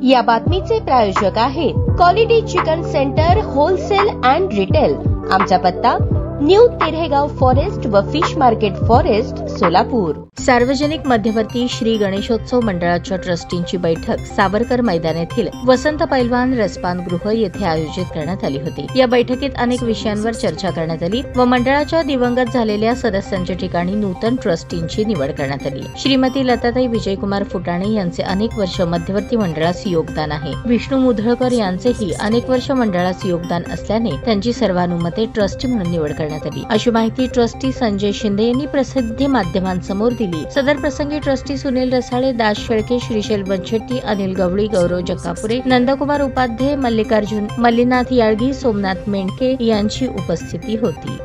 या बातमीचे प्रायोजक आहेत quality chicken centre wholesale and retail. आमचा पत्ता न्यू तिरेगाव फॉरेस्ट व फिश मार्केट फॉरेस्ट सोलापूर। सार्वजनिक मध्यवर्ती श्री गणेशोत्सव मंडळाच्या ट्रस्टींची बैठक सावरकर मैदान येथील वसंत पैलवान रसपान गृह येथे आयोजित करण्यात आली होती। या बैठकीत अनेक विषयांवर चर्चा करण्यात आली व मंडळाच्या दिवंगत झालेल्या सदस्यांच्या ठिकाणी नूतन ट्रस्टींची निवड करण्यात आली। श्रीमती लताताई विजयकुमार फुटाणे यांचे अनेक वर्ष मध्यवर्ती मंडळास योगदान आहे। विष्णू मुधळकर यांचेही अनेक वर्ष मंडळास योगदान असल्याने त्यांची सर्वानुमते ट्रस्टी म्हणून निवड करण्यात आली, अशी माहिती ट्रस्टी संजय शिंदे यांनी प्रसिद्धी माध्यमांसमोर दिली। सदर प्रसंगी ट्रस्टी सुनील रसाळे, दास शेळके, श्रीशैल बनशेट्टी, अनिल गवळी, गौरव जक्कापुरे, नंदकुमार उपाध्ये, मल्लिकार्जुन मल्लीनाथ याळगी, सोमनाथ मेंढके यांची उपस्थिती होती।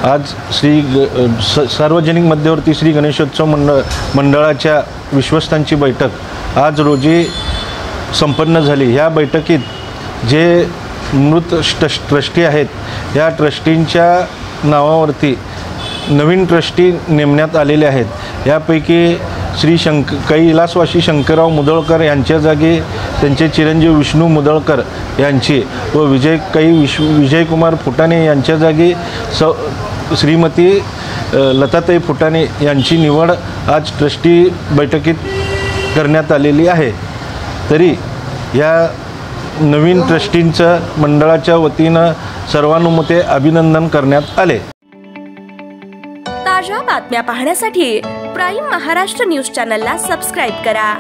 आज सार्वजनिक मध्यवर्ती श्री गणेशोत्सव मंडळाच्या विश्वस्तांची बैठक आज रोजी संपन्न झाली। या बैठकीत जे मृत ट्रस्टी आहेत या ट्रस्टींच्या नावावरती नवीन ट्रस्टी नेमण्यात आलेले आहेत। यापैकी श्री कैलासवासी शंकरराव मुधळकर यांच्या जागी त्यांचे चिरंजीव विष्णू मुधळकर यांची व विजयकुमार फुटाणे यांच्या जागी श्रीमती लताताई फुटाणे यांची निवड आज ट्रस्टी बैठकीत करण्यात आलेली आहे। तरी या नवीन ट्रस्टींचं मंडळाच्या वतीनं सर्वानुमते अभिनंदन करण्यात आले। ताज्या बातम्या पाहण्यासाठी प्राईम महाराष्ट्र न्यूज चॅनलला सबस्क्राईब करा।